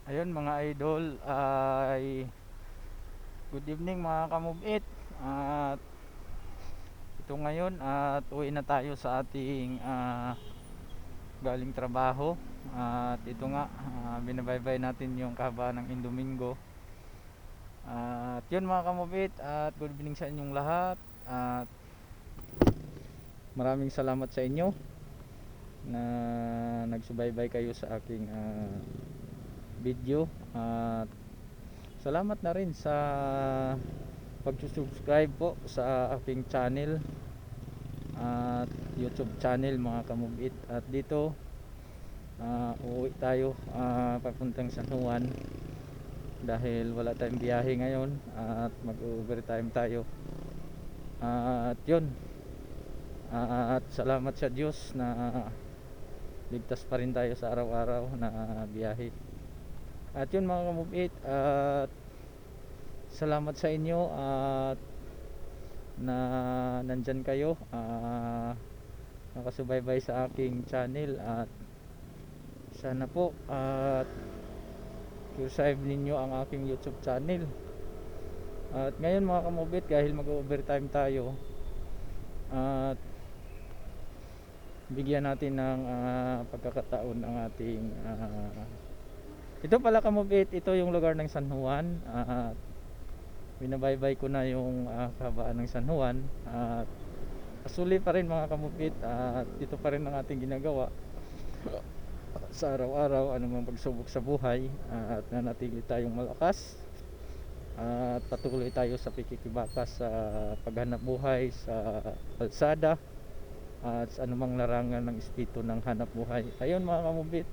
Ayun mga idol, ay good evening mga ka-move it. At ito ngayon at uwi na tayo sa ating galing trabaho. At ito nga, binabaybay natin yung kahabaan ng Indomingo. At yun mga ka-move it, at good evening sa inyong lahat. At maraming salamat sa inyo na nagsubaybay kayo sa aking video. At salamat na rin sa pag-subscribe po sa aking channel at YouTube channel mga kamubit. At dito uuwi tayo papuntang San Juan dahil wala tayong biyahe ngayon at mag-overtime tayo. At yun, at salamat sa Diyos na ligtas pa rin tayo sa araw-araw na biyahe. At yun mga kamubit, at salamat sa inyo at na nandyan kayo, nakasubaybay sa aking channel. At sana po at subscribe ninyo ang aking YouTube channel. At ngayon mga kamubit, dahil mag-overtime tayo, at bigyan natin ng pagkakataon ang ating ito pala kamubit, ito yung lugar ng San Juan. At binabaybay ko na yung kahabaan ng San Juan. At asuli pa rin mga kamupit, at ito pa rin ang ating ginagawa sa araw-araw, anumang pagsubok sa buhay, at nanatili tayong malakas at patuloy tayo sa pikikibakas sa paghanap buhay sa kalsada at sa anumang larangan ng espiritu ng hanap buhay. Ayun mga kamupit,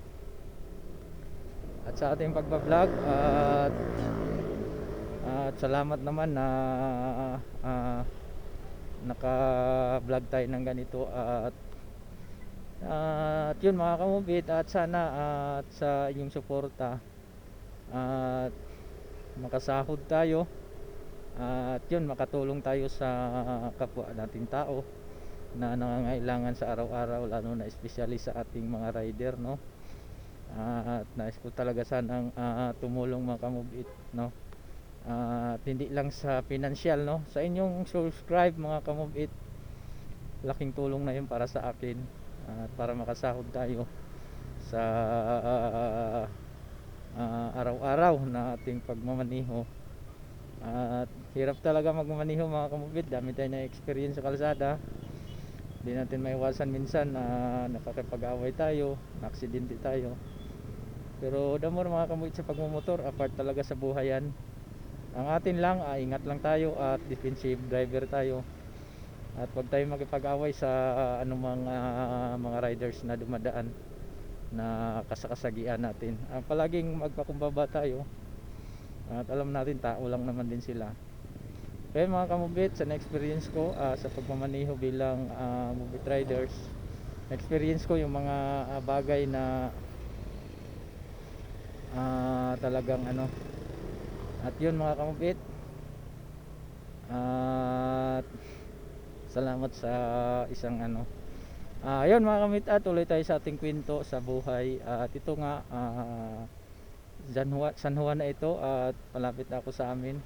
at sa ating pagbablog, at salamat naman na naka-vlog tayo ng ganito. At yun mga kamubit, at sana at sa inyong suporta at makasahod tayo, at yun makatulong tayo sa kapwa nating tao na nangangailangan sa araw-araw, lalo na especially sa ating mga rider, no. At nais ko talaga sanang tumulong mga kamubit, no. At hindi lang sa financial, no, sa inyong subscribe mga kamubit, laking tulong na yun para sa akin at para makasahod tayo sa araw-araw na ating pagmamaniho. At hirap talaga magmamaniho mga kamubit, dami tayo na experience sa kalsada. Hindi natin maiwasan minsan na nakakapag-away tayo, aksidente tayo. Pero damor mga kamubit, sa pagmumotor, apart talaga sa buhay yan. Ang atin lang, ingat lang tayo at defensive driver tayo. At huwag tayo makipag-away sa anumang mga riders na dumadaan na kasakasagian natin. Palaging magpakumbaba tayo, at alam natin tao lang naman din sila. Kaya mga kamubit, sa na-experience ko sa pagmamaniho bilang movie riders, na-experience ko yung mga bagay na talagang ano. At yun mga kamubit, at salamat sa isang ano. Ayun mga kamit, tuloy tayo sa ating kwento sa buhay. At ito nga, San Juan na ito, at malapit na ako sa amin.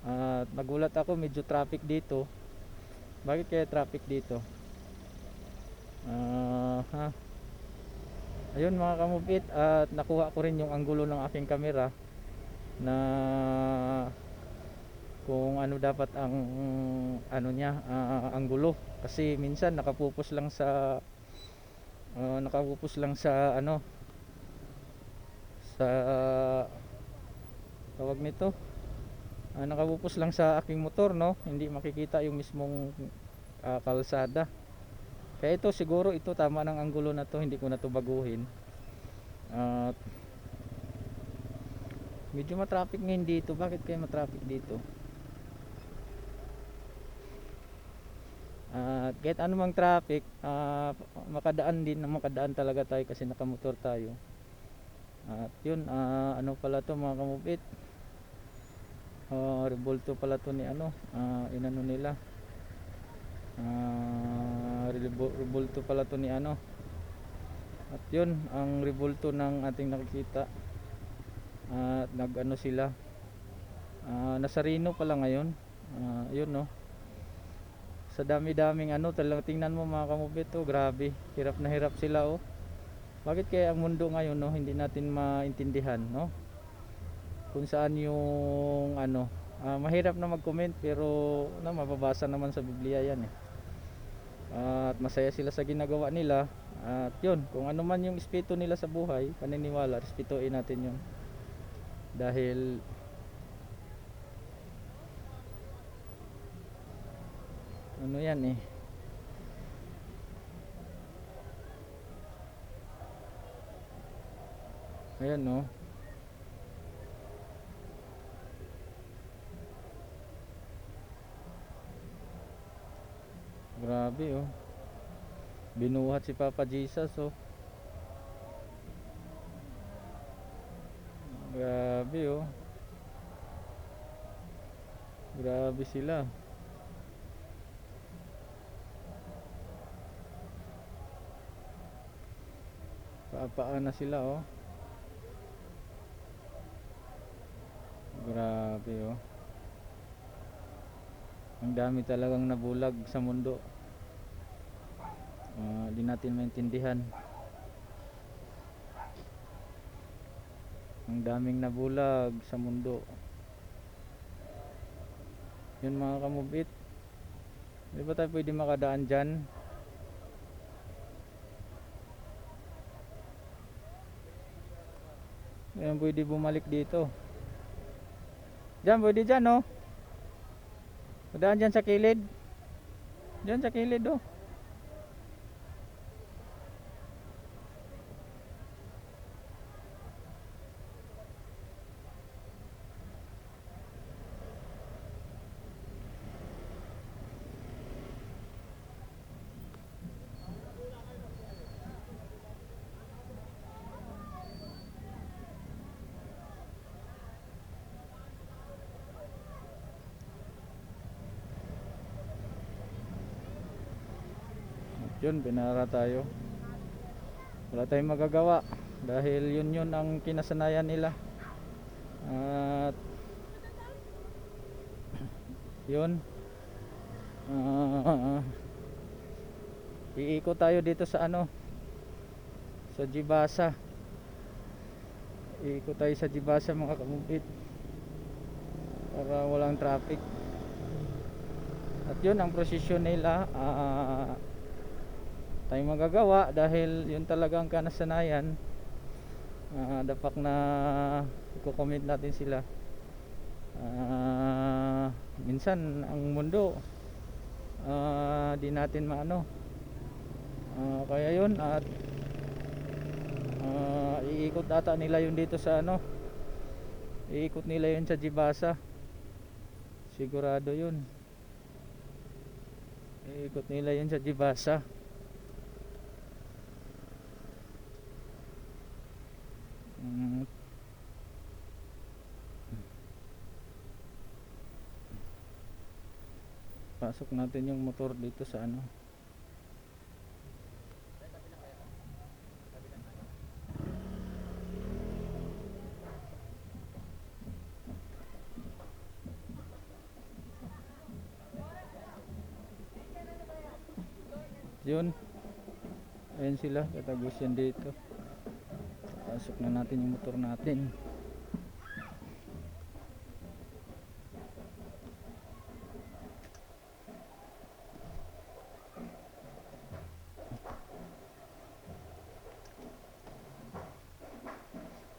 At nagulat ako, medyo traffic dito. Bakit kaya traffic dito? Ayun mga kamupit, at nakuha ko rin yung anggulo ng aking camera na kung ano dapat ang ano niya, anggulo. Kasi minsan nakapupos lang sa ano, sa tawag nito, nakapupos lang sa aking motor, no, hindi makikita yung mismong kalsada. Kaya ito siguro, ito tama ng anggulo na to, hindi ko na to baguhin. At medyo matraffic ngayon dito. Bakit kaya matraffic dito? At kahit anumang traffic, makadaan talaga tayo kasi nakamotor tayo. At yun, ano pala to mga kamupit, revolto pala to ni ano, inano nila, revolto pala to ni ano. At yun ang revolto ng ating nakikita. At nag-ano sila, nasa Reno pala ngayon. Yun no. Sa dami-daming ano, talagang tingnan mo mga kamubit, oh, grabe. Hirap na hirap sila, oh. Bakit kaya ang mundo ngayon, no, hindi natin maintindihan, no? Kung saan yung ano, mahirap na mag-comment pero mababasa naman sa Biblia yan eh. At masaya sila sa ginagawa nila. At yun, kung ano man yung espiritu nila sa buhay, paniniwala, respetuin natin yun. Dahil ano yan eh, ayan no. Grabe oh. Binuhat si Papa Jesus oh. Grabe oh. Grabe sila. Paapaan na sila oh. Grabe oh. Ang dami talagang nabulag sa mundo. Di natin maintindihan. Ang daming nabulag sa mundo. Yun mga kamubit. Di ba tayo pwede makadaan dyan? Yan pwede bumalik dito. Diyan pwede dyan oh. Madaan dyan sa kilid. Dyan sa kilid oh. Yun, binara tayo. Wala tayong magagawa dahil yun ang kinasanayan nila. At yun, iikot tayo dito sa ano, sa Jibasa. Iikot tayo sa Jibasa mga kamubit para walang traffic. At yun ang prosesyon nila. Tayong magagawa dahil yun talaga ang kanasanayan. Dapat na i-comment natin sila. Minsan ang mundo di natin maano, kaya yun. At iikot ata nila yun dito sa ano, iikot nila yun sa Jibasa, sigurado yun. Iikot nila yun sa Jibasa. Pasok natin yung motor dito sa ano. Yun, ayan sila, katagos yan dito. Pasok na natin yung motor natin.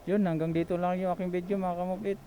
Yun, hanggang dito lang yung aking video mga kamupit.